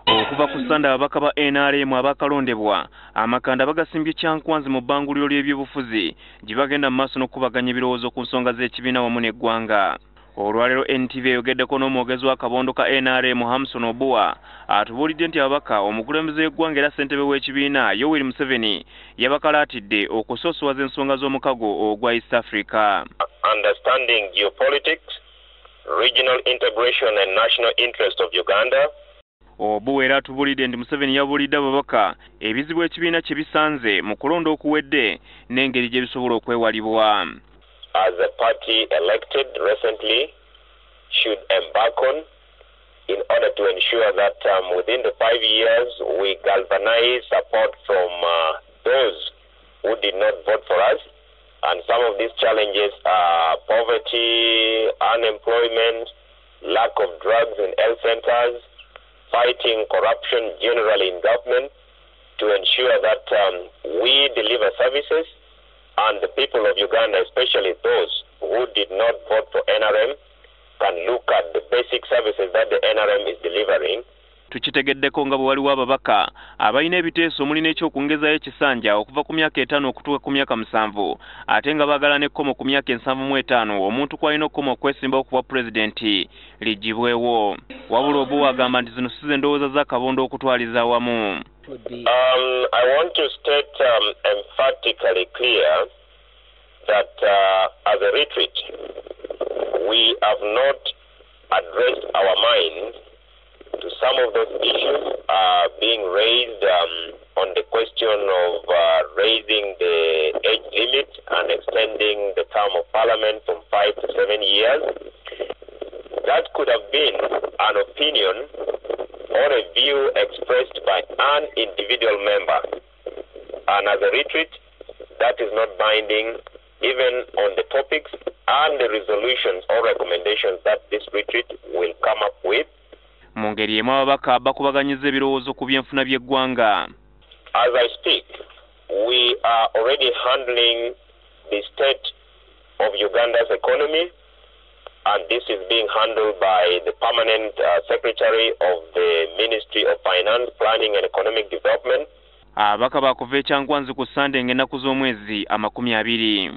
Okuva ku Sande ababaka ba NRM abakalondebwa amakanda bagasimbye kyankwanzi mu bbanguliro ly'ebyobufuzi gye bagenda mu maaso n'okubaganya ebirowoozo ku nsonga z'ekibiina wamu n'eggwanga. Olwaleero NTV eyogeddeko n'omwogezi wa kabondo ka NRM Hamson Obua atubuulidde nti ababaka omukulembeze w'eggwanga era ssentebe w'ekibiina Yoweri Museveni yabakalaatidde okusoosowaza ensonga z'omukago ogwa East Africa. Understanding geopolitics, regional integration and national interest of Uganda. Obua era atubulidde nti Museveni yabuulidde ababaka ebizibu ekibiina kye bisanze mu kulonda okuwedde n'engeri gye bisobola okwewalibwa. As a party elected recently should embark on in order to ensure that within the 5 years we galvanize support from those who did not vote for us. And some of these challenges are poverty, unemployment, lack of drugs in health centers, fighting corruption generally in government, to ensure that we deliver services and the people of Uganda, especially those who did not vote for NRM, can look at the basic services that the NRM is delivering. Tukitegeddeko nga bwe waliwo ababaka abalina ebiteeso omuli n'ekyokwongezaayo ekisanja okuva ku myaka 5 okutuuka ku myaka 7 ate nga baagala n'ekkomo ku myaka 75 omuntu kw'alina okukoma okwesimbawo ku bwa pulezidenti liggibwewo. Wabula Obua agamba nti zino si ze ndowooza za kabondo okutwaliza awamu. I want to state emphatically clear that as a retreat we have not addressed our minds to some of those issues being raised on the question of raising the age limit and extending the term of parliament from 5 to 7 years. That could have been an opinion or a view expressed by an individual member. And as a retreat, that is not binding even on the topics and the resolutions or recommendations that this retreat will come up with. Mu ngeri emu ababaka bakubaganyiza ebirowoozo ku byenfuna by'eggwanga. As I speak, we are already handling the state of Uganda's economy, and this is being handled by the permanent secretary of the Ministry of Finance, Planning and Economic Development. Ababaka bakuva e Kyankwanzi ku Sande ng'ennaku z'omwezi 20.